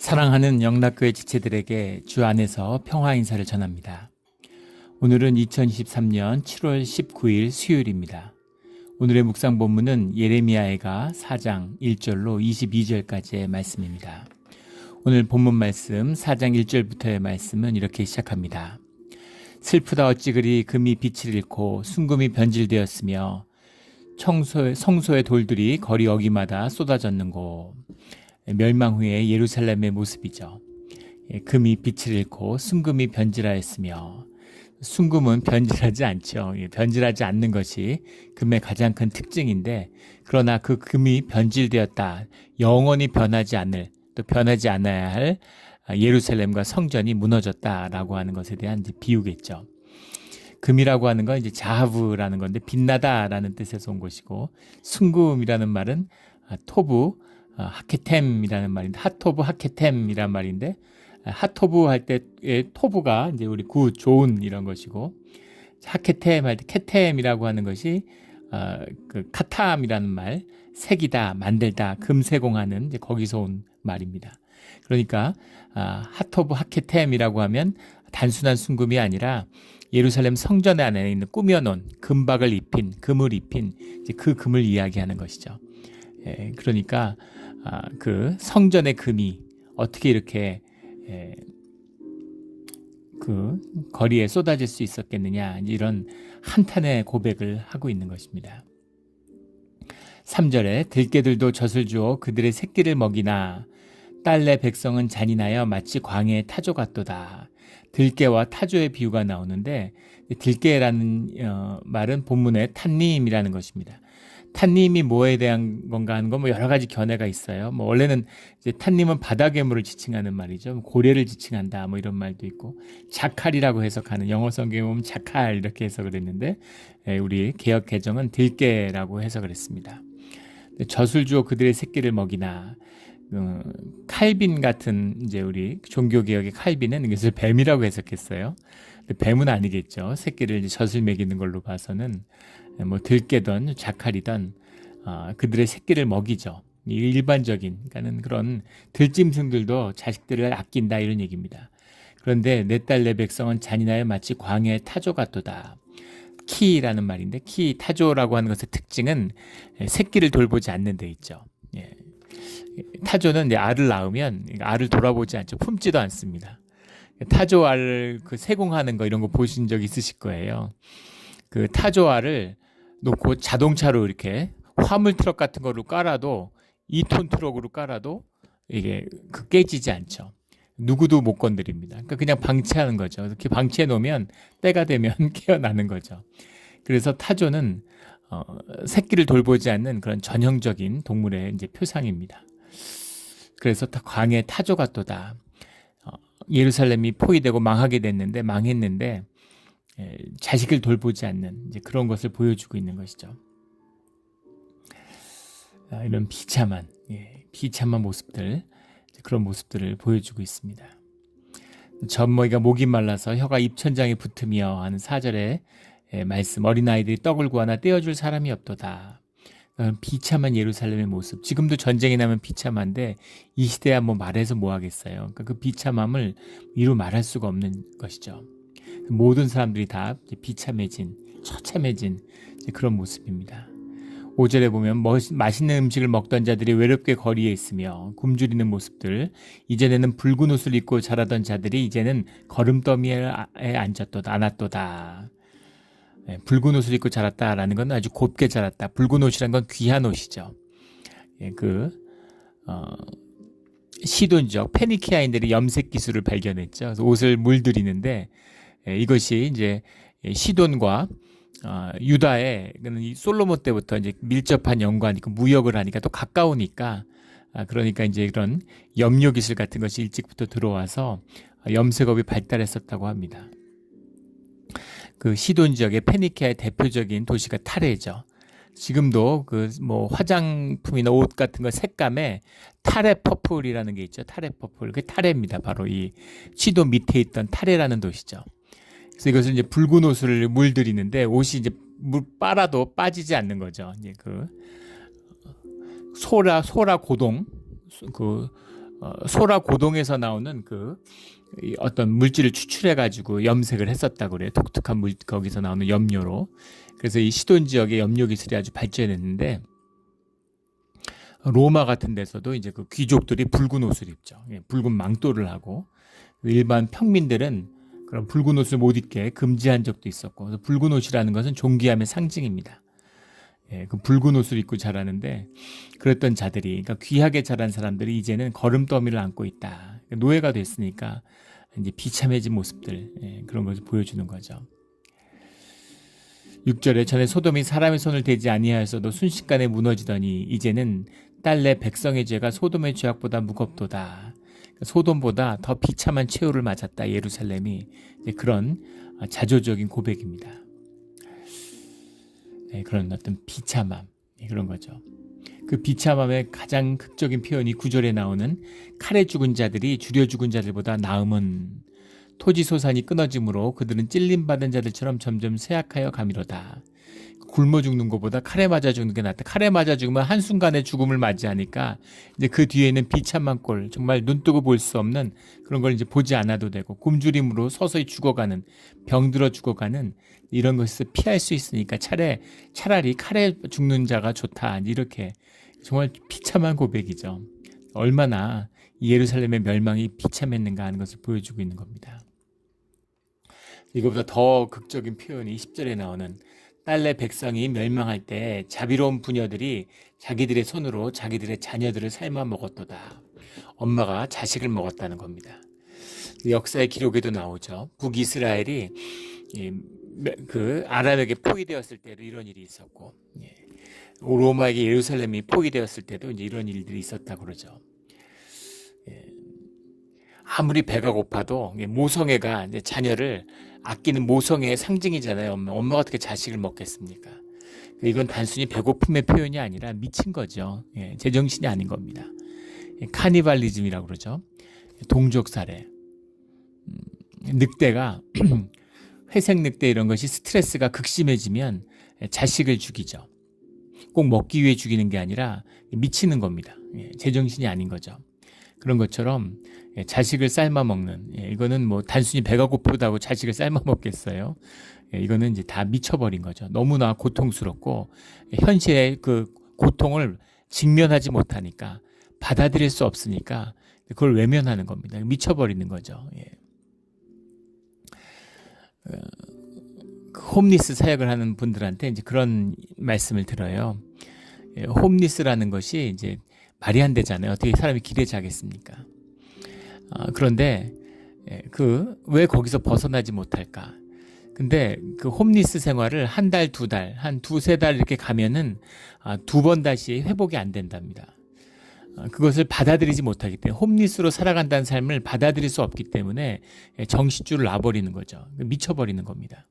사랑하는 영락교회 지체들에게 주 안에서 평화 인사를 전합니다. 오늘은 2023년 7월 19일 수요일입니다. 오늘의 묵상 본문은 예레미야가 4장 1절로 22절까지의 말씀입니다. 오늘 본문 말씀 4장 1절부터의 말씀은 이렇게 시작합니다. 슬프다 어찌 그리 금이 빛을 잃고 순금이 변질되었으며 성소의 돌들이 거리 어기마다 쏟아졌는고. 멸망 후에 예루살렘의 모습이죠. 금이 빛을 잃고 순금이 변질하였으며, 순금은 변질하지 않죠. 변질하지 않는 것이 금의 가장 큰 특징인데, 그러나 그 금이 변질되었다, 영원히 변하지 않아야 할 예루살렘과 성전이 무너졌다라고 하는 것에 대한 이제 비유겠죠. 금이라고 하는 건 이제 자하브라는 건데 빛나다라는 뜻에서 온 것이고, 순금이라는 말은 토부 하케템이라는 말인데, 핫토브 하케템이란 말인데, 핫토브 할 때의 토브가 이제 우리 굿, 좋은 이런 것이고, 하케템 할 때 케템이라고 하는 것이 그 카탐이라는 말, 색이다, 만들다, 금세공하는 이제 거기서 온 말입니다. 그러니까 핫토브 하케템이라고 하면 단순한 순금이 아니라 예루살렘 성전 안에 있는 꾸며놓은 금박을 입힌, 금을 입힌 이제 그 금을 이야기하는 것이죠. 그러니까 그 성전의 금이 어떻게 이렇게 그 거리에 쏟아질 수 있었겠느냐, 이런 한탄의 고백을 하고 있는 것입니다. 3절에 들깨들도 젖을 주어 그들의 새끼를 먹이나 딸내 백성은 잔인하여 마치 광야의 타조 같도다. 들깨와 타조의 비유가 나오는데, 들깨라는 말은 본문에 탄님이라는 것입니다. 탄님이 뭐에 대한 건가 하는 건 여러 가지 견해가 있어요. 원래는 이제 탄님은 바다 괴물을 지칭하는 말이죠. 고래를 지칭한다 이런 말도 있고, 자칼이라고 해석하는, 영어 성경에 보면 자칼 이렇게 해석을 했는데, 우리 개역 개정은 들깨라고 해석을 했습니다. 젖을 주어 그들의 새끼를 먹이나, 칼빈 같은 이제 우리 종교 개혁의 칼빈은 이것을 뱀이라고 해석했어요. 근데 뱀은 아니겠죠. 새끼를 이제 젖을 먹이는 걸로 봐서는 들깨든 자칼이든 그들의 새끼를 먹이죠. 일반적인, 그러니까는 그런 들짐승들도 자식들을 아낀다 이런 얘기입니다. 그런데 내 딸 내 백성은 잔인하여 마치 광야의 타조 같도다. 키라는 말인데, 키 타조라고 하는 것의 특징은 새끼를 돌보지 않는 데 있죠. 타조는 이제 알을 낳으면 알을 돌아보지 않죠. 품지도 않습니다. 타조 알 그 세공하는 거 이런 거 보신 적 있으실 거예요. 그 타조 알을 놓고 자동차로 이렇게 화물 트럭 같은 거로 깔아도, 2톤 트럭으로 깔아도 이게 깨지지 않죠. 누구도 못 건드립니다. 그러니까 그냥 방치하는 거죠. 이렇게 방치해 놓으면 때가 되면 깨어나는 거죠. 그래서 타조는 새끼를 돌보지 않는 그런 전형적인 동물의 이제 표상입니다. 그래서 광야의 타조 같도다. 예루살렘이 포위되고 망했는데 자식을 돌보지 않는 이제 그런 것을 보여주고 있는 것이죠. 이런 비참한 모습들, 그런 모습들을 보여주고 있습니다. 젖먹이가 목이 말라서 혀가 입천장에 붙으며 하는 4절의 말씀, 어린아이들이 떡을 구하나 떼어줄 사람이 없도다. 비참한 예루살렘의 모습, 지금도 전쟁이 나면 비참한데 이 시대야 말해서 뭐 하겠어요. 그러니까 그 비참함을 이루 말할 수가 없는 것이죠. 모든 사람들이 다 비참해진, 처참해진 그런 모습입니다. 5절에 보면 맛있는 음식을 먹던 자들이 외롭게 거리에 있으며 굶주리는 모습들, 이전에는 붉은 옷을 입고 자라던 자들이 이제는 거름더미에 앉았도다. 붉은 옷을 입고 자랐다라는 건 아주 곱게 자랐다. 붉은 옷이란 건 귀한 옷이죠. 시돈족 페니키아인들이 염색 기술을 발견했죠. 그래서 옷을 물들이는데, 이것이 이제 시돈과 유다의 솔로몬 때부터 이제 밀접한 연관이 있고 무역을 하니까 또 가까우니까, 그러니까 이제 이런 염료 기술 같은 것이 일찍부터 들어와서 염색업이 발달했었다고 합니다. 그 시돈 지역의 페니키아의 대표적인 도시가 타레죠. 지금도 화장품이나 옷 같은 거 색감에 타레 퍼플이라는 게 있죠. 타레 퍼플. 그게 타레입니다. 바로 이 시돈 밑에 있던 타레라는 도시죠. 그래서 이것을 이제 붉은 옷을 물들이는데, 옷이 이제 물 빨아도 빠지지 않는 거죠. 이제 그 소라 고동, 소라 고동에서 나오는 어떤 물질을 추출해 가지고 염색을 했었다고 그래요. 독특한 거기서 나오는 염료로. 그래서 이 시돈 지역의 염료 기술이 아주 발전했는데, 로마 같은 데서도 이제 그 귀족들이 붉은 옷을 입죠. 붉은 망토를 하고, 일반 평민들은 그런 붉은 옷을 못 입게 금지한 적도 있었고, 그래서 붉은 옷이라는 것은 존귀함의 상징입니다. 그 붉은 옷을 입고 자라는데, 그랬던 자들이, 그러니까 귀하게 자란 사람들이 이제는 거름더미를 안고 있다. 노예가 됐으니까 이제 비참해진 모습들, 그런 것을 보여주는 거죠. 6절에 전에 소돔이 사람의 손을 대지 아니하였어도 순식간에 무너지더니 이제는 딸내 백성의 죄가 소돔의 죄악보다 무겁도다. 소돔보다 더 비참한 최후를 맞았다. 예루살렘이. 그런 자조적인 고백입니다. 그런 어떤 비참함, 그런 거죠. 그 비참함의 가장 극적인 표현이 9절에 나오는 칼에 죽은 자들이 줄여 죽은 자들보다 나음은 토지 소산이 끊어짐으로 그들은 찔림받은 자들처럼 점점 쇠약하여 가미로다. 굶어 죽는 것보다 칼에 맞아 죽는 게 낫다. 칼에 맞아 죽으면 한순간에 죽음을 맞이하니까 이제 그 뒤에는 비참한 꼴, 정말 눈뜨고 볼 수 없는 그런 걸 이제 보지 않아도 되고, 굶주림으로 서서히 죽어가는, 병들어 죽어가는 이런 것에서 피할 수 있으니까 차라리 칼에 죽는 자가 좋다. 이렇게 정말 비참한 고백이죠. 얼마나 예루살렘의 멸망이 비참했는가 하는 것을 보여주고 있는 겁니다. 이것보다 더 극적인 표현이 10절에 나오는 딸내 백성이 멸망할 때 자비로운 부녀들이 자기들의 손으로 자기들의 자녀들을 삶아 먹었도다. 엄마가 자식을 먹었다는 겁니다. 역사의 기록에도 나오죠. 북이스라엘이 그 아람에게 포위되었을 때도 이런 일이 있었고, 로마에게 예루살렘이 포위되었을 때도 이제 이런 일들이 있었다고 그러죠. 아무리 배가 고파도 모성애가 이제 자녀를 아끼는 모성애의 상징이잖아요. 엄마가 어떻게 자식을 먹겠습니까? 이건 단순히 배고픔의 표현이 아니라 미친 거죠. 제정신이 아닌 겁니다. 카니발리즘이라고 그러죠. 동족살해. 늑대가 회색 늑대 이런 것이 스트레스가 극심해지면 자식을 죽이죠. 꼭 먹기 위해 죽이는 게 아니라 미치는 겁니다. 제정신이 아닌 거죠. 그런 것처럼 자식을 삶아 먹는, 이거는 뭐 단순히 배가 고프다고 자식을 삶아 먹겠어요. 이거는 이제 다 미쳐버린 거죠. 너무나 고통스럽고 현실의 그 고통을 직면하지 못하니까, 받아들일 수 없으니까 그걸 외면하는 겁니다. 미쳐버리는 거죠. 홈리스 사역을 하는 분들한테 이제 그런 말씀을 들어요. 홈리스라는 것이 이제 말이 안 되잖아요. 어떻게 사람이 길에 자겠습니까? 그런데 왜 거기서 벗어나지 못할까? 근데 그 홈리스 생활을 한 달, 두 달, 한 두세 달 이렇게 가면은 2번 다시 회복이 안 된답니다. 그것을 받아들이지 못하기 때문에, 홈리스로 살아간다는 삶을 받아들일 수 없기 때문에 정신줄을 놔버리는 거죠. 미쳐버리는 겁니다.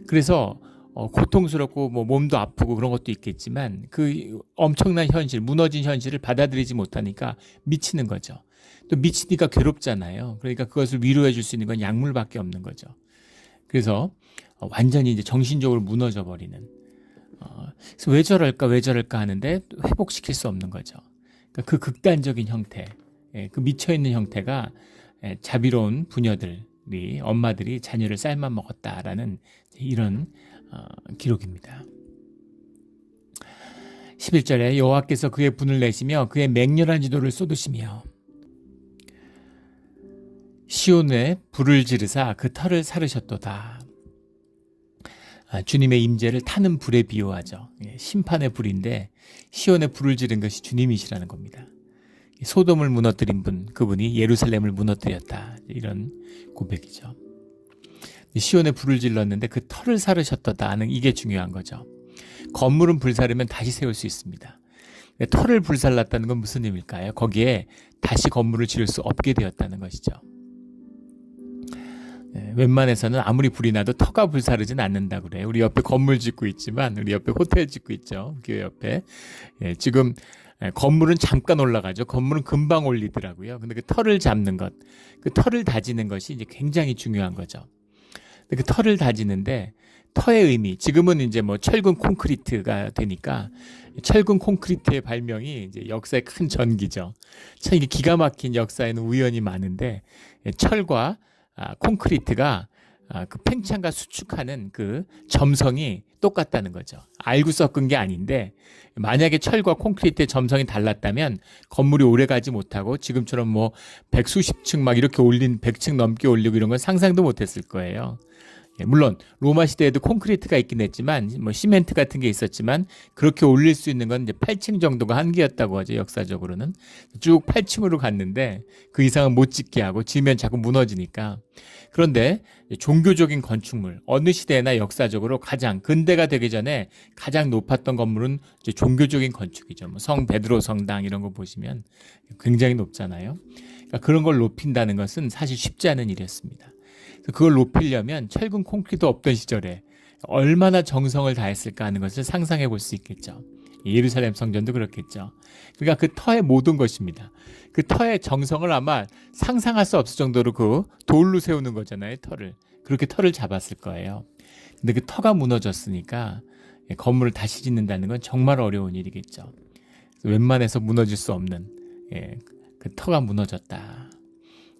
그래서 고통스럽고 뭐 몸도 아프고 그런 것도 있겠지만 그 엄청난 현실, 무너진 현실을 받아들이지 못하니까 미치는 거죠. 또 미치니까 괴롭잖아요. 그러니까 그것을 위로해 줄 수 있는 건 약물밖에 없는 거죠. 그래서 완전히 이제 정신적으로 무너져 버리는. 그래서 왜 저럴까 하는데 회복시킬 수 없는 거죠. 그러니까 그 극단적인 형태, 그 미쳐 있는 형태가 자비로운 부녀들이, 엄마들이 자녀를 삶아 먹었다라는 이런 기록입니다. 11절에 여호와께서 그의 분을 내시며 그의 맹렬한 지도를 쏟으시며 시온에 불을 지르사 그 터를 사르셨도다. 주님의 임재를 타는 불에 비유하죠. 심판의 불인데 시온에 불을 지른 것이 주님이시라는 겁니다. 소돔을 무너뜨린 분, 그분이 예루살렘을 무너뜨렸다. 이런 고백이죠. 시온에 불을 질렀는데 그 터를 사르셨다는, 이게 중요한 거죠. 건물은 불사르면 다시 세울 수 있습니다. 터를 불살랐다는 건 무슨 의미일까요? 거기에 다시 건물을 지을 수 없게 되었다는 것이죠. 웬만해서는 아무리 불이 나도 터가 불사르진 않는다고 그래요. 우리 옆에 건물 짓고 있지만, 우리 옆에 호텔 짓고 있죠. 교회 옆에. 지금 건물은 잠깐 올라가죠. 건물은 금방 올리더라고요. 근데 그 터를 잡는 것, 그 터를 다지는 것이 이제 굉장히 중요한 거죠. 그 털을 다지는데 터의 의미, 지금은 이제 뭐 철근 콘크리트가 되니까 철근 콘크리트의 발명이 이제 역사의 큰 전기죠. 참 이게 기가 막힌 역사에는 우연이 많은데 철과 콘크리트가 그 팽창과 수축하는 그 점성이 똑같다는 거죠. 알고 섞은 게 아닌데 만약에 철과 콘크리트의 점성이 달랐다면 건물이 오래 가지 못하고 지금처럼 뭐 백수십 층 막 이렇게 올린 100층 넘게 올리고 이런 건 상상도 못했을 거예요. 물론 로마 시대에도 콘크리트가 있긴 했지만 뭐 시멘트 같은 게 있었지만 그렇게 올릴 수 있는 건 이제 8층 정도가 한계였다고 하죠. 역사적으로는 쭉 8층으로 갔는데 그 이상은 못 짓게 하고 지으면 자꾸 무너지니까. 그런데 종교적인 건축물 어느 시대나 역사적으로 가장 근대가 되기 전에 가장 높았던 건물은 이제 종교적인 건축이죠. 뭐 성 베드로 성당 이런 거 보시면 굉장히 높잖아요. 그러니까 그런 걸 높인다는 것은 사실 쉽지 않은 일이었습니다. 그걸 높이려면 철근 콘크리트 없던 시절에 얼마나 정성을 다했을까 하는 것을 상상해 볼 수 있겠죠. 예루살렘 성전도 그렇겠죠. 그러니까 그 터의 모든 것입니다. 그 터의 정성을 아마 상상할 수 없을 정도로 그 돌로 세우는 거잖아요. 터를. 그렇게 터를 잡았을 거예요. 근데 그 터가 무너졌으니까 건물을 다시 짓는다는 건 정말 어려운 일이겠죠. 웬만해서 무너질 수 없는 그 터가 무너졌다.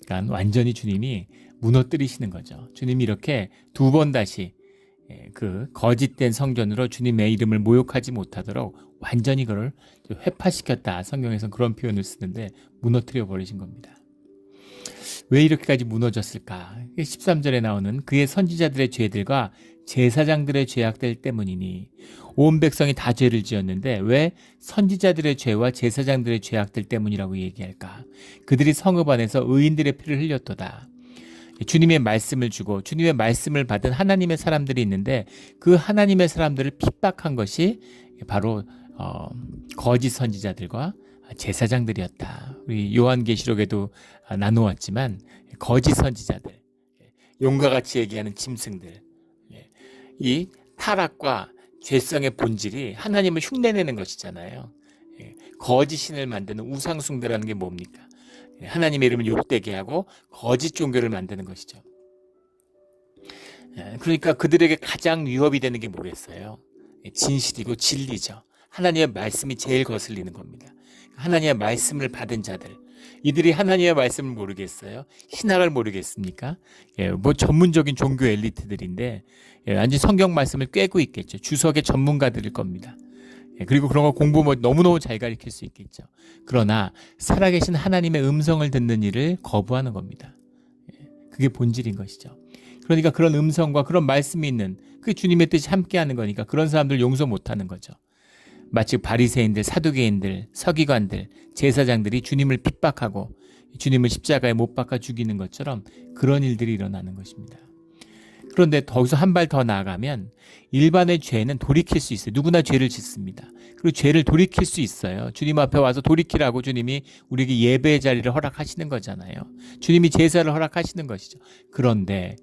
그러니까 완전히 주님이 무너뜨리시는 거죠. 주님이 이렇게 두 번 다시 그 거짓된 성전으로 주님의 이름을 모욕하지 못하도록 완전히 그걸 회파시켰다. 성경에서는 그런 표현을 쓰는데 무너뜨려 버리신 겁니다. 왜 이렇게까지 무너졌을까? 13절에 나오는 그의 선지자들의 죄들과 제사장들의 죄악들 때문이니 온 백성이 다 죄를 지었는데 왜 선지자들의 죄와 제사장들의 죄악들 때문이라고 얘기할까? 그들이 성읍 안에서 의인들의 피를 흘렸도다. 주님의 말씀을 주고 주님의 말씀을 받은 하나님의 사람들이 있는데 그 하나님의 사람들을 핍박한 것이 바로 거짓 선지자들과 제사장들이었다. 우리 요한계시록에도 나누었지만 거짓 선지자들, 용과 같이 얘기하는 짐승들, 이 타락과 죄성의 본질이 하나님을 흉내내는 것이잖아요. 거짓 신을 만드는 우상숭배라는 게 뭡니까? 하나님의 이름을 욕되게 하고 거짓 종교를 만드는 것이죠. 그러니까 그들에게 가장 위협이 되는 게 뭐겠어요? 진실이고 진리죠. 하나님의 말씀이 제일 거슬리는 겁니다. 하나님의 말씀을 받은 자들, 이들이 하나님의 말씀을 모르겠어요? 신학을 모르겠습니까? 뭐 전문적인 종교 엘리트들인데 완전 성경 말씀을 꿰고 있겠죠. 주석의 전문가들일 겁니다. 그리고 그런 거 공부 뭐 너무너무 잘 가르칠 수 있겠죠. 그러나 살아계신 하나님의 음성을 듣는 일을 거부하는 겁니다. 그게 본질인 것이죠. 그러니까 그런 음성과 그런 말씀이 있는 그 주님의 뜻이 함께하는 거니까 그런 사람들 용서 못하는 거죠. 마치 바리새인들, 사두개인들, 서기관들, 제사장들이 주님을 핍박하고 주님을 십자가에 못 박아 죽이는 것처럼 그런 일들이 일어나는 것입니다. 그런데 거기서 한 발 더 나아가면 일반의 죄는 돌이킬 수 있어요. 누구나 죄를 짓습니다. 그리고 죄를 돌이킬 수 있어요. 주님 앞에 와서 돌이키라고 주님이 우리에게 예배의 자리를 허락하시는 거잖아요. 주님이 제사를 허락하시는 것이죠. 그런데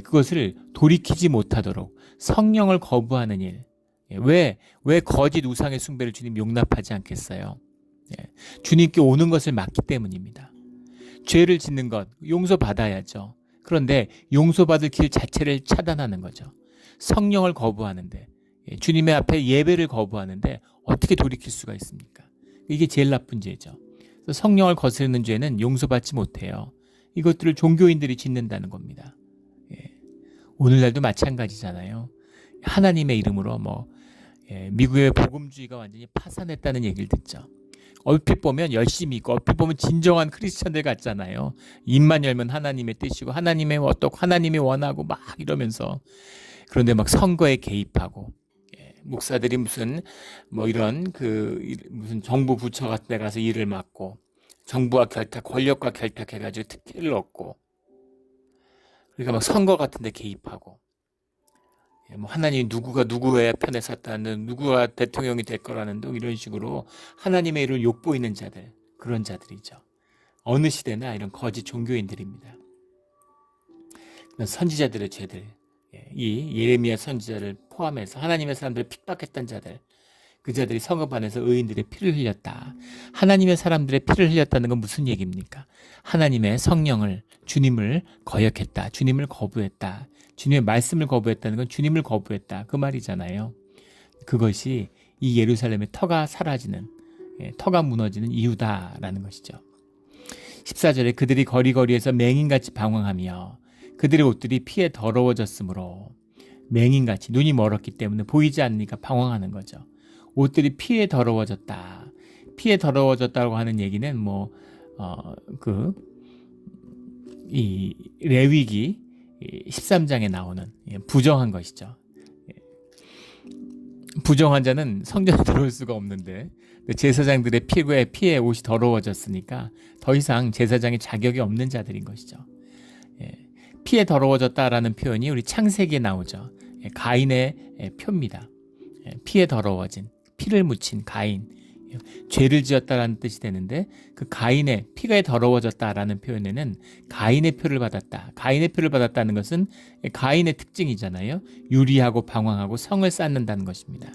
그것을 돌이키지 못하도록 성령을 거부하는 일. 왜 거짓 우상의 숭배를 주님 용납하지 않겠어요? 주님께 오는 것을 막기 때문입니다. 죄를 짓는 것 용서받아야죠. 그런데 용서받을 길 자체를 차단하는 거죠. 성령을 거부하는데 주님의 앞에 예배를 거부하는데 어떻게 돌이킬 수가 있습니까? 이게 제일 나쁜 죄죠. 그래서 성령을 거스르는 죄는 용서받지 못해요. 이것들을 종교인들이 짓는다는 겁니다. 오늘날도 마찬가지잖아요. 하나님의 이름으로 미국의 복음주의가 완전히 파산했다는 얘기를 듣죠. 얼핏 보면 열심히 있고 얼핏 보면 진정한 크리스천들 같잖아요. 입만 열면 하나님의 뜻이고 하나님의 어떻고 하나님이 원하고 막 이러면서 그런데 막 선거에 개입하고 목사들이 무슨 무슨 정부 부처 같은 데 가서 일을 맡고 정부와 권력과 결탁해가지고 특혜를 얻고 그러니까 막 선거 같은 데 개입하고 하나님 누구가 누구의 편에 섰다는 누구가 대통령이 될 거라는 등 이런 식으로 하나님의 이름을 욕보이는 자들 그런 자들이죠. 어느 시대나 이런 거짓 종교인들입니다. 선지자들의 죄들 이 예레미야 선지자를 포함해서 하나님의 사람들을 핍박했던 자들 그 자들이 성읍 안에서 의인들의 피를 흘렸다. 하나님의 사람들의 피를 흘렸다는 건 무슨 얘기입니까? 하나님의 성령을, 주님을 거역했다. 주님을 거부했다. 주님의 말씀을 거부했다는 건 주님을 거부했다. 그 말이잖아요. 그것이 이 예루살렘의 터가 사라지는, 터가 무너지는 이유다라는 것이죠. 14절에 그들이 거리거리에서 맹인같이 방황하며 그들의 옷들이 피에 더러워졌으므로, 맹인같이 눈이 멀었기 때문에 보이지 않으니까 방황하는 거죠. 옷들이 피에 더러워졌다. 피에 더러워졌다고 하는 얘기는 이 레위기 13장에 나오는 부정한 것이죠. 부정한 자는 성전에 들어올 수가 없는데 제사장들의 피에 옷이 더러워졌으니까 더 이상 제사장의 자격이 없는 자들인 것이죠. 피에 더러워졌다라는 표현이 우리 창세기에 나오죠. 가인의 표입니다. 피에 더러워진, 피를 묻힌 가인, 죄를 지었다라는 뜻이 되는데, 그 가인의 피가 더러워졌다라는 표현에는 가인의 표를 받았다. 가인의 표를 받았다는 것은 가인의 특징이잖아요. 유리하고 방황하고 성을 쌓는다는 것입니다.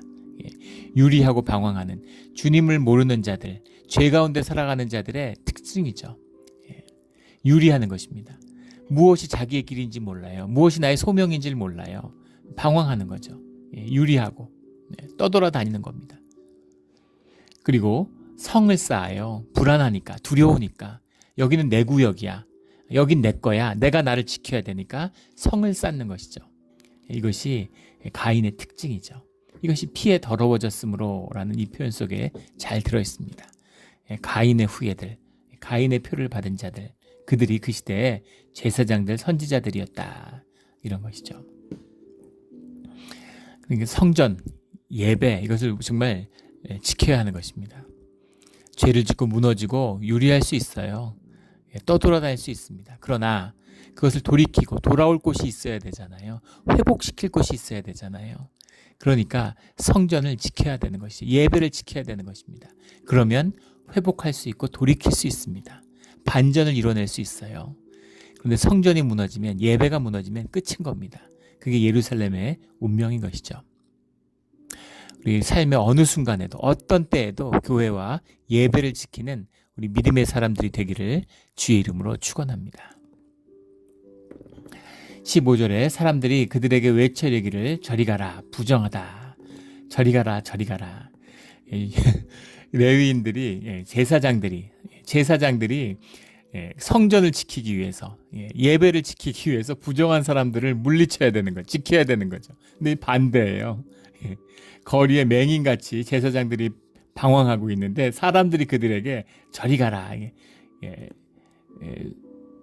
유리하고 방황하는, 주님을 모르는 자들, 죄 가운데 살아가는 자들의 특징이죠. 유리하는 것입니다. 무엇이 자기의 길인지 몰라요. 무엇이 나의 소명인지를 몰라요. 방황하는 거죠. 유리하고 떠돌아다니는 겁니다. 그리고 성을 쌓아요. 불안하니까, 두려우니까. 여기는 내 구역이야. 여긴 내 거야. 내가 나를 지켜야 되니까 성을 쌓는 것이죠. 이것이 가인의 특징이죠. 이것이 피에 더러워졌으므로 라는 이 표현 속에 잘 들어있습니다. 가인의 후예들, 가인의 표를 받은 자들, 그들이 그 시대에 제사장들, 선지자들이었다. 이런 것이죠. 그러니까 성전, 예배, 이것을 정말 지켜야 하는 것입니다. 죄를 짓고 무너지고 유리할 수 있어요. 떠돌아다닐 수 있습니다. 그러나 그것을 돌이키고 돌아올 곳이 있어야 되잖아요. 회복시킬 곳이 있어야 되잖아요. 그러니까 성전을 지켜야 되는 것이, 예배를 지켜야 되는 것입니다. 그러면 회복할 수 있고 돌이킬 수 있습니다. 반전을 이뤄낼 수 있어요. 그런데 성전이 무너지면, 예배가 무너지면 끝인 겁니다. 그게 예루살렘의 운명인 것이죠. 우리 삶의 어느 순간에도, 어떤 때에도 교회와 예배를 지키는 우리 믿음의 사람들이 되기를 주의 이름으로 축원합니다. 15절에 사람들이 그들에게 외쳐 이르기를 저리 가라, 부정하다. 저리 가라, 저리 가라. 레위인들이, 제사장들이 성전을 지키기 위해서, 예배를 지키기 위해서 부정한 사람들을 물리쳐야 되는 거죠. 지켜야 되는 거죠. 근데 반대예요. 거리에 맹인같이 제사장들이 방황하고 있는데 사람들이 그들에게 저리 가라.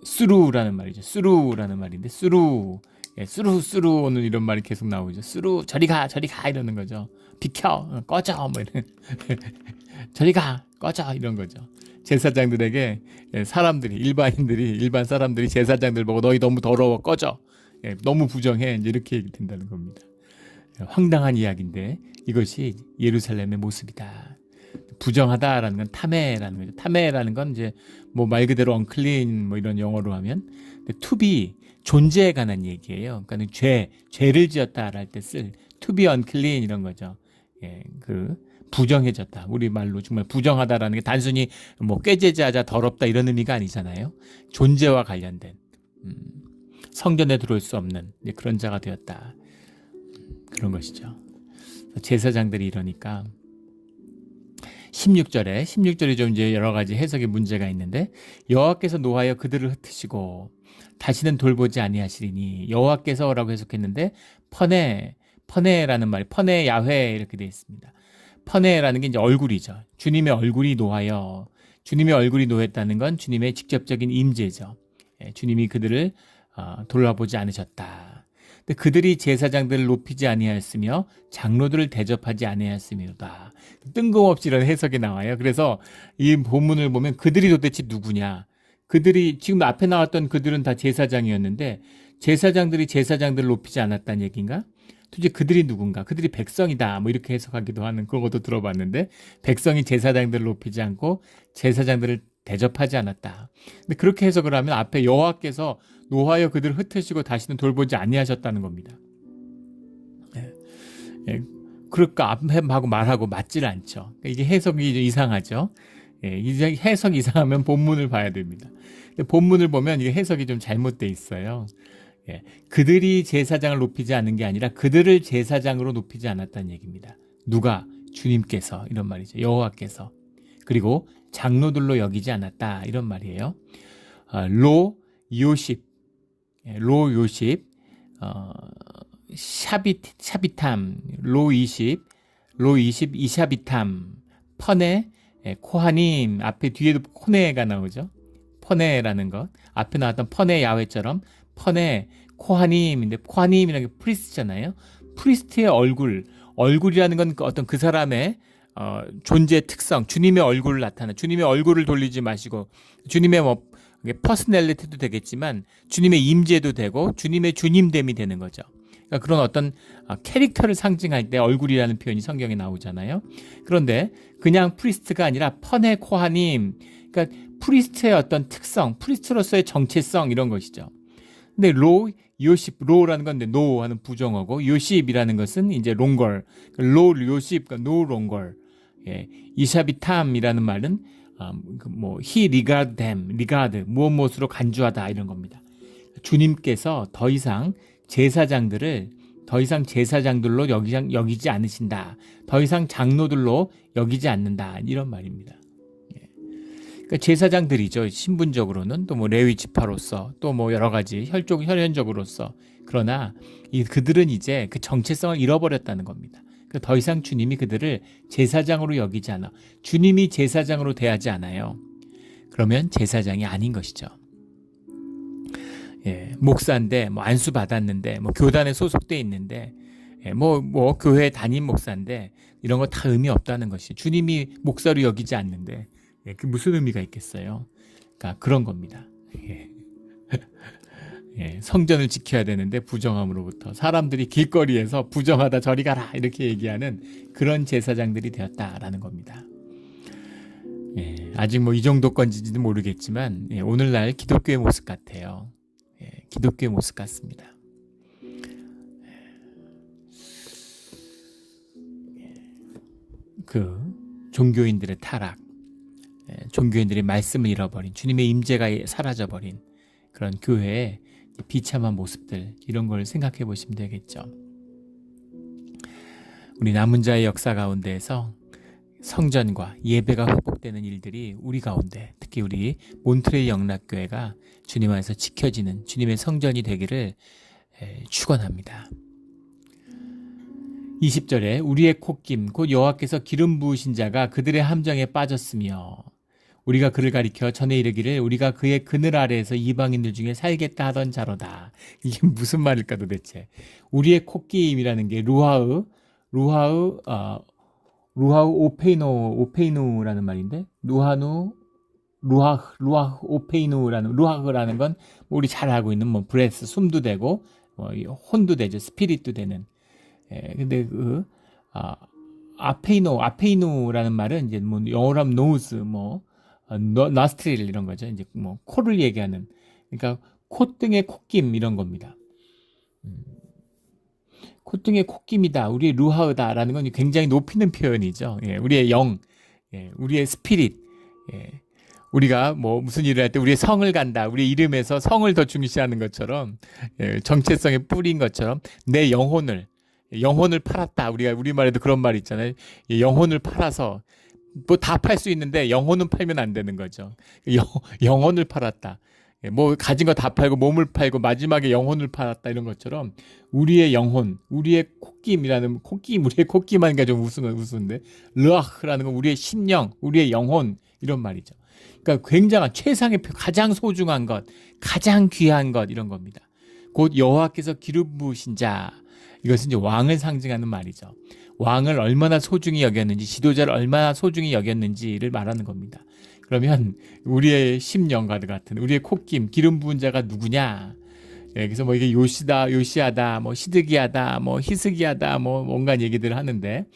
수루라는 말이죠. 수루라는 말인데 수루는 이런 말이 계속 나오죠. 수루, 저리 가 이러는 거죠. 비켜, 꺼져, 이런 저리 가, 꺼져, 이런 거죠. 제사장들에게 일반 사람들이 제사장들 보고 너희 너무 더러워, 꺼져, 너무 부정해, 이렇게 얘기된다는 겁니다. 황당한 이야기인데 이것이 예루살렘의 모습이다. 부정하다라는 건 탐해라는 거죠. 탐해라는 건 이제 말 그대로 unclean 이런 영어로 하면 to be, 존재에 관한 얘기예요. 그러니까 죄를 지었다라 할 때 쓸 to be unclean 이런 거죠. 부정해졌다. 우리 말로 정말 부정하다라는 게 단순히 꾀죄죄하자, 더럽다 이런 의미가 아니잖아요. 존재와 관련된 성전에 들어올 수 없는 그런 자가 되었다. 그런 것이죠. 제사장들이 이러니까 16절이 좀 이제 여러 가지 해석의 문제가 있는데, 여호와께서 노하여 그들을 흩으시고 다시는 돌보지 아니하시리니, 여호와께서라고 해석했는데 퍼네라는 말이 퍼네 야훼 이렇게 되어 있습니다. 퍼네라는 게 이제 얼굴이죠. 주님의 얼굴이 노하여, 주님의 얼굴이 노했다는 건 주님의 직접적인 임재죠. 주님이 그들을 돌아보지 않으셨다. 근데 그들이 제사장들을 높이지 아니하였으며 장로들을 대접하지 아니하였음이로다. 뜬금없이 이런 해석이 나와요. 그래서 이 본문을 보면 그들이 도대체 누구냐? 그들이 지금 앞에 나왔던 그들은 다 제사장이었는데 제사장들이 제사장들을 높이지 않았다는 얘기인가? 도대체 그들이 누군가? 그들이 백성이다. 이렇게 해석하기도 하는 그런 것도 들어봤는데, 백성이 제사장들을 높이지 않고 제사장들을 대접하지 않았다. 근데 그렇게 해석을 하면 앞에 여호와께서 노하여 그들을 흩으시고 다시는 돌보지 아니하셨다는 겁니다. 그럴까 하고 말하고 맞질 않죠. 이게 해석이 좀 이상하죠. 예, 이제 해석 이상하면 본문을 봐야 됩니다. 근데 본문을 보면 이게 해석이 좀 잘못돼 있어요. 예, 그들이 제사장을 높이지 않은 게 아니라 그들을 제사장으로 높이지 않았다는 얘기입니다. 누가? 주님께서, 이런 말이죠. 여호와께서. 그리고 장로들로 여기지 않았다, 이런 말이에요. 로 요십, 로 요십, 샤비탐, 로 20, 로 20, 이샤비탐, 퍼네, 코하님, 앞에 뒤에도 코네가 나오죠. 퍼네라는 것. 앞에 나왔던 퍼네 야훼처럼 퍼네, 코하님인데, 코하님이라는 게 프리스트잖아요. 프리스트의 얼굴이라는 건 어떤 그 사람의 존재의 특성, 주님의 얼굴을 나타내. 주님의 얼굴을 돌리지 마시고, 주님의 뭐 퍼스널리티도 되겠지만 주님의 임재도 되고 주님의 주님됨이 되는 거죠. 그러니까 그런 어떤 캐릭터를 상징할 때 얼굴이라는 표현이 성경에 나오잖아요. 그런데 그냥 프리스트가 아니라 퍼네 코하님, 그러니까 프리스트의 어떤 특성, 프리스트로서의 정체성, 이런 것이죠. 근데 요십, 로라는 건데 노 하는 부정어고, 요십이라는 것은 이제 롱걸, 로 요십, 노 롱걸. 예, 이샤비탐이라는 말은 he regard them, regard 무엇으로 간주하다, 이런 겁니다. 주님께서 더 이상 제사장들로 여기지 않으신다. 더 이상 장로들로 여기지 않는다, 이런 말입니다. 그러니까 제사장들이죠. 신분적으로는 또 뭐 레위 지파로서, 또 뭐 여러 가지 혈연적으로서. 그러나 그들은 이제 그 정체성을 잃어버렸다는 겁니다. 더 이상 주님이 그들을 제사장으로 여기지 않아. 주님이 제사장으로 대하지 않아요. 그러면 제사장이 아닌 것이죠. 예, 목사인데, 뭐 안수 받았는데, 뭐 교단에 소속돼 있는데, 예, 뭐 교회 담임 목사인데, 이런 거 다 의미 없다는 것이. 주님이 목사로 여기지 않는데, 예, 그 무슨 의미가 있겠어요? 그러니까 그런 겁니다. 예. 예, 성전을 지켜야 되는데 부정함으로부터 사람들이 길거리에서 부정하다 저리 가라 이렇게 얘기하는 그런 제사장들이 되었다라는 겁니다. 예, 아직 뭐 이 정도건지는 모르겠지만 오늘날 기독교의 모습 같아요. 예, 기독교의 모습 같습니다. 그 종교인들의 타락, 종교인들이 말씀을 잃어버린, 주님의 임재가 사라져버린 그런 교회의 비참한 모습들, 이런 걸 생각해 보시면 되겠죠. 우리 남은 자의 역사 가운데에서 성전과 예배가 회복되는 일들이 우리 가운데, 특히 우리 몬트레이 영락교회가 주님 안에서 지켜지는 주님의 성전이 되기를 축원합니다. 20절에 우리의 콧김 곧 여호와께서 기름 부으신 자가 그들의 함정에 빠졌으며 우리가 그를 가리켜 전에 이르기를 우리가 그의 그늘 아래에서 이방인들 중에 살겠다 하던 자로다. 이게 무슨 말일까 도대체. 우리의 콧김이라는 게 루하우 오페이노라는 말인데, 루하흐 오페이누라는, 루하흐라는 건 우리 잘 알고 있는 뭐 브레스, 숨도 되고 혼도 되죠. 스피릿도 되는. 근데 아페이누라는 말은 이제 뭐 영어로 하면 노즈, 뭐 너스트릴 이런 거죠. 이제 뭐 코를 얘기하는, 그러니까 콧등의 콧김, 이런 겁니다. 콧등의 콧김이다, 우리의 루하우다라는 건 굉장히 높이는 표현이죠. 예, 우리의 영, 예, 우리의 스피릿, 예, 우리가 뭐 무슨 일을 할 때 우리의 성을 간다, 우리의 이름에서 성을 더 중시하는 것처럼, 예, 정체성의 뿌리인 것처럼 내 영혼을 팔았다. 우리가 우리말에도 그런 말 있잖아요. 예, 영혼을 팔아서, 뭐 다 팔 수 있는데 영혼은 팔면 안 되는 거죠. 영혼을 팔았다. 뭐 가진 거 다 팔고 몸을 팔고 마지막에 영혼을 팔았다, 이런 것처럼 우리의 영혼, 우리의 콧김이라는, 우리의 콧김하니까 좀 우스운데, 르아흐라는 건 우리의 심령, 우리의 영혼, 이런 말이죠. 그러니까 굉장한 최상의 가장 소중한 것, 가장 귀한 것, 이런 겁니다. 곧 여호와께서 기름 부으신 자, 이것은 이제 왕을 상징하는 말이죠. 왕을 얼마나 소중히 여겼는지, 지도자를 얼마나 소중히 여겼는지를 말하는 겁니다. 그러면 우리의 심령과 같은 우리의 콧김, 기름 부은 자가 누구냐? 예, 그래서 뭐 이게 요시하다, 뭐 시드기야다, 뭐 히스기야다, 뭐 온갖 얘기들을 하는데,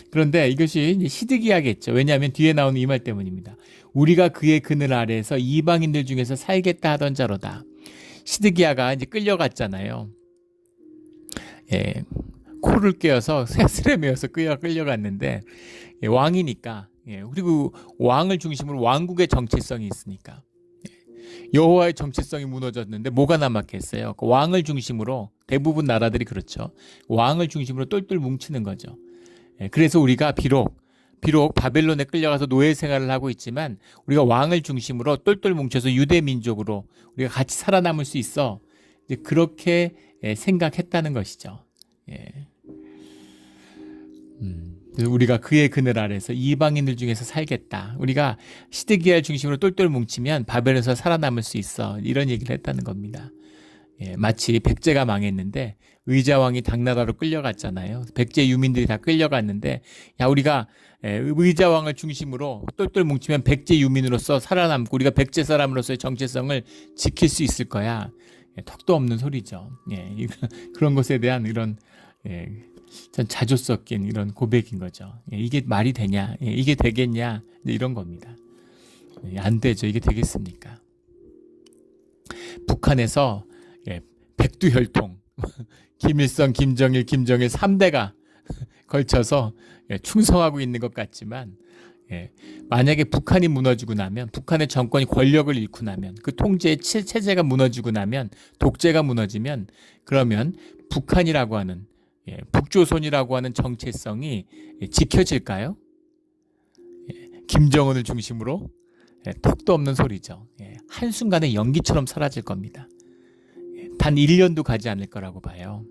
그런데 이것이 이제 시드기야겠죠. 왜냐하면 뒤에 나오는 이 말 때문입니다. 우리가 그의 그늘 아래에서 이방인들 중에서 살겠다 하던 자로다. 시드기야가 이제 끌려갔잖아요. 예, 코를 꿰어서 새슬에 메어서 끌려갔는데 왕이니까 그리고 왕을 중심으로 왕국의 정체성이 있으니까 여호와의 정체성이 무너졌는데 뭐가 남았겠어요? 그 왕을 중심으로 대부분 나라들이 그렇죠. 왕을 중심으로 똘똘 뭉치는 거죠. 그래서 우리가 비록 바벨론에 끌려가서 노예 생활을 하고 있지만 우리가 왕을 중심으로 똘똘 뭉쳐서 유대 민족으로 우리가 같이 살아남을 수 있어. 이제 그렇게 생각했다는 것이죠. 우리가 그의 그늘 아래서 이방인들 중에서 살겠다. 우리가 시드기야를 중심으로 똘똘 뭉치면 바벨에서 살아남을 수 있어. 이런 얘기를 했다는 겁니다. 마치 백제가 망했는데 의자왕이 당나라로 끌려갔잖아요. 백제 유민들이 다 끌려갔는데 우리가 의자왕을 중심으로 똘똘 뭉치면 백제 유민으로서 살아남고 우리가 백제 사람으로서의 정체성을 지킬 수 있을 거야. 턱도 없는 소리죠. 그런 것에 대한 이런 전 자조 섞인 이런 고백인 거죠. 이게 말이 되냐? 이게 되겠냐? 이런 겁니다. 안 되죠. 이게 되겠습니까? 북한에서 백두혈통, 김일성, 김정일 3대가 걸쳐서 충성하고 있는 것 같지만 만약에 북한이 무너지고 나면 북한의 정권이 권력을 잃고 나면 그 통제의 체제가 무너지고 나면 독재가 무너지면 그러면 북한이라고 하는 북조선이라고 하는 정체성이 지켜질까요? 김정은을 중심으로 턱도 없는 소리죠. 한순간에 연기처럼 사라질 겁니다. 단 1년도 가지 않을 거라고 봐요.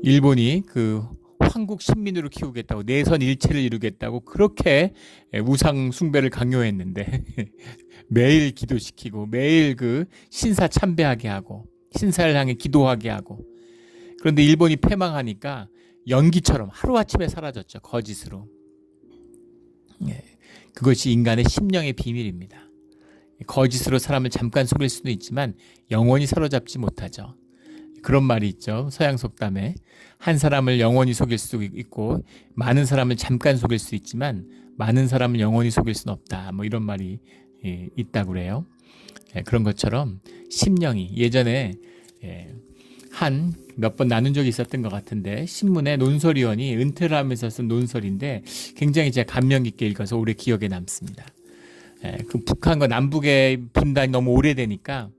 일본이 그 황국 신민으로 키우겠다고 내선 일체를 이루겠다고 그렇게 우상 숭배를 강요했는데 매일 기도시키고 매일 그 신사 참배하게 하고 신사를 향해 기도하게 하고 그런데 일본이 패망하니까 연기처럼 하루아침에 사라졌죠. 거짓으로. 그것이 인간의 심령의 비밀입니다. 거짓으로 사람을 잠깐 속일 수도 있지만 영원히 사로잡지 못하죠. 그런 말이 있죠. 서양 속담에 한 사람을 영원히 속일 수도 있고 많은 사람을 잠깐 속일 수 있지만 많은 사람을 영원히 속일 수는 없다. 뭐 이런 말이 있다고 그래요. 그런 것처럼 심령이 예전에 한 몇 번 나눈 적이 있었던 것 같은데 신문에 논설위원이 은퇴를 하면서 쓴 논설인데 굉장히 제가 감명 깊게 읽어서 오래 기억에 남습니다. 그 북한과 남북의 분단이 너무 오래되니까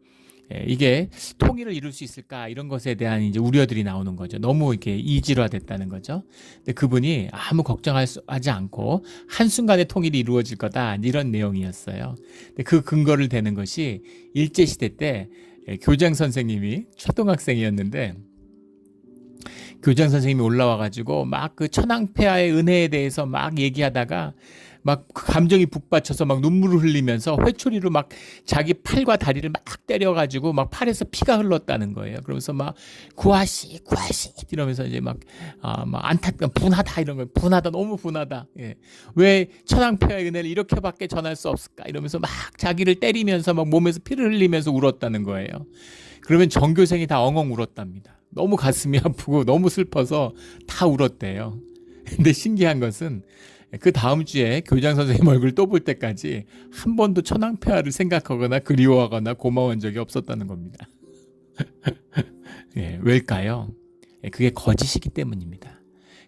이게 통일을 이룰 수 있을까 이런 것에 대한 이제 우려들이 나오는 거죠. 너무 이렇게 이질화됐다는 거죠. 근데 그분이 아무 걱정하지 않고 한순간에 통일이 이루어질 거다 이런 내용이었어요. 근데 그 근거를 대는 것이 일제시대 때 교장 선생님이 초등학생이었는데 교장 선생님이 올라와가지고 막 그 천황폐하의 은혜에 대해서 막 얘기하다가 막 감정이 북받쳐서 막 눈물을 흘리면서 회초리로 막 자기 팔과 다리를 막 때려가지고 막 팔에서 피가 흘렀다는 거예요. 그러면서 막 구하시 이러면서 이제 막 분하다 이런 거 분하다 너무 분하다. 왜 천황폐하의 은혜를 이렇게밖에 전할 수 없을까 이러면서 막 자기를 때리면서 막 몸에서 피를 흘리면서 울었다는 거예요. 그러면 전교생이 다 엉엉 울었답니다. 너무 가슴이 아프고 너무 슬퍼서 다 울었대요. 근데 신기한 것은 그 다음 주에 교장 선생님 얼굴 또 볼 때까지 한 번도 천황폐하를 생각하거나 그리워하거나 고마운 적이 없었다는 겁니다. 왜일까요? 그게 거짓이기 때문입니다.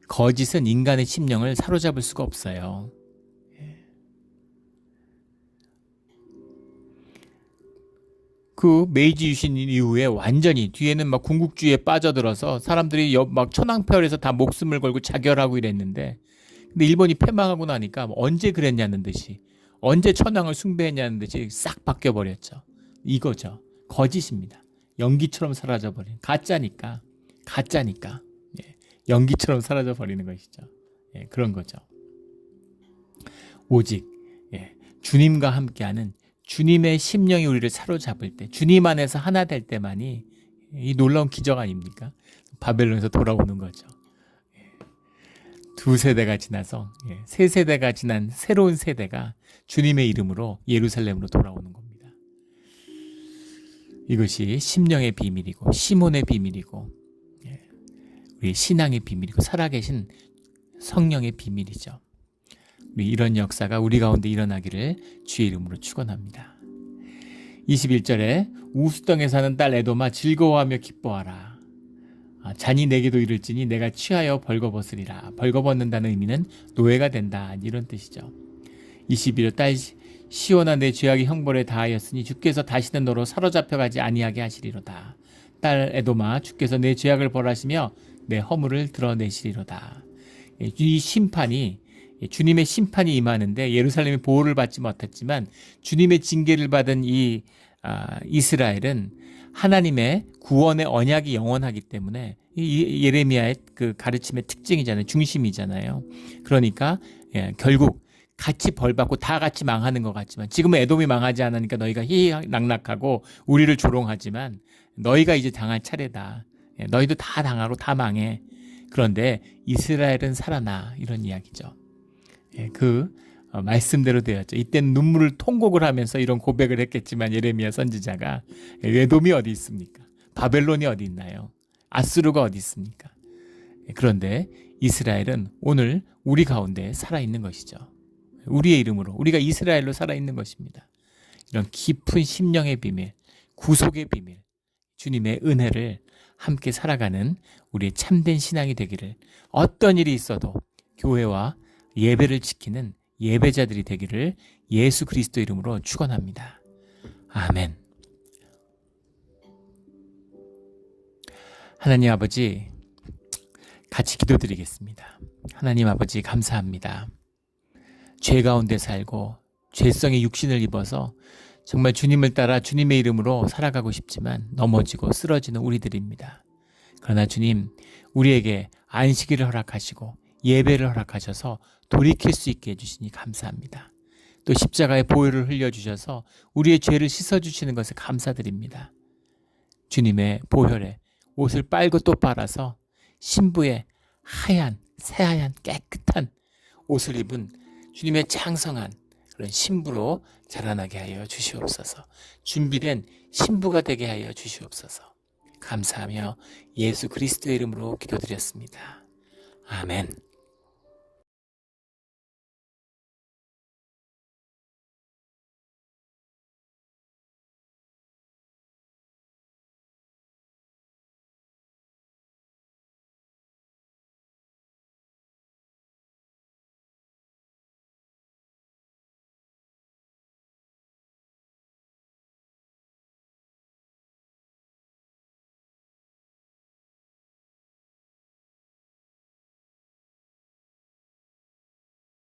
거짓은 인간의 심령을 사로잡을 수가 없어요. 그 메이지 유신 이후에 완전히 뒤에는 막 군국주의에 빠져들어서 사람들이 막 천황폐하에서 다 목숨을 걸고 자결하고 이랬는데 근데 일본이 패망하고 나니까 언제 그랬냐는 듯이 언제 천황을 숭배했냐는 듯이 싹 바뀌어버렸죠. 이거죠. 거짓입니다. 연기처럼 사라져버린 가짜니까 연기처럼 사라져버리는 것이죠. 그런 거죠. 오직 주님과 함께하는 주님의 심령이 우리를 사로잡을 때 주님 안에서 하나 될 때만이 이 놀라운 기적 아닙니까? 바벨론에서 돌아오는 거죠. 두 세대가 지나서 세 세대가 지난 새로운 세대가 주님의 이름으로 예루살렘으로 돌아오는 겁니다. 이것이 심령의 비밀이고 시몬의 비밀이고 우리 신앙의 비밀이고 살아계신 성령의 비밀이죠. 우리 이런 역사가 우리 가운데 일어나기를 주의 이름으로 축원합니다. 21절에 우스 땅에 사는 딸 에돔아 즐거워하며 기뻐하라. 잔이 내게도 이를지니 내가 취하여 벌거벗으리라. 벌거벗는다는 의미는 노예가 된다, 이런 뜻이죠. 21절 딸 시온아 내 죄악이 형벌에 다하였으니 주께서 다시는 너로 사로잡혀가지 아니하게 하시리로다. 딸 에돔아 주께서 내 죄악을 벌하시며 내 허물을 드러내시리로다. 이 심판이 주님의 심판이 임하는데 예루살렘이 보호를 받지 못했지만 주님의 징계를 받은 이 이스라엘은 하나님의 구원의 언약이 영원하기 때문에 이 예레미야의 그 가르침의 특징이잖아요. 중심이잖아요. 그러니까 결국 같이 벌받고 다 같이 망하는 것 같지만 지금은 에돔이 망하지 않으니까 너희가 희희낙낙하고 우리를 조롱하지만 너희가 이제 당할 차례다. 너희도 다 당하고 다 망해. 그런데 이스라엘은 살아나, 이런 이야기죠. 그 말씀대로 되었죠. 이때는 눈물을 통곡을 하면서 이런 고백을 했겠지만 예레미야 선지자가 에돔이 어디 있습니까? 바벨론이 어디 있나요? 아수르가 어디 있습니까? 그런데 이스라엘은 오늘 우리 가운데 살아있는 것이죠. 우리의 이름으로 우리가 이스라엘로 살아있는 것입니다. 이런 깊은 심령의 비밀, 구속의 비밀, 주님의 은혜를 함께 살아가는 우리의 참된 신앙이 되기를, 어떤 일이 있어도 교회와 예배를 지키는 예배자들이 되기를 예수 그리스도 이름으로 축원합니다. 아멘. 하나님 아버지, 같이 기도드리겠습니다. 하나님 아버지, 감사합니다. 죄 가운데 살고 죄성의 육신을 입어서 정말 주님을 따라 주님의 이름으로 살아가고 싶지만 넘어지고 쓰러지는 우리들입니다. 그러나 주님, 우리에게 안식일을 허락하시고 예배를 허락하셔서 돌이킬 수 있게 해주시니 감사합니다. 또 십자가의 보혈을 흘려주셔서 우리의 죄를 씻어주시는 것에 감사드립니다. 주님의 보혈에 옷을 빨고 또 빨아서 신부의 하얀, 새하얀 깨끗한 옷을 입은 주님의 장성한 그런 신부로 자라나게 하여 주시옵소서. 준비된 신부가 되게 하여 주시옵소서. 감사하며 예수 그리스도의 이름으로 기도드렸습니다. 아멘.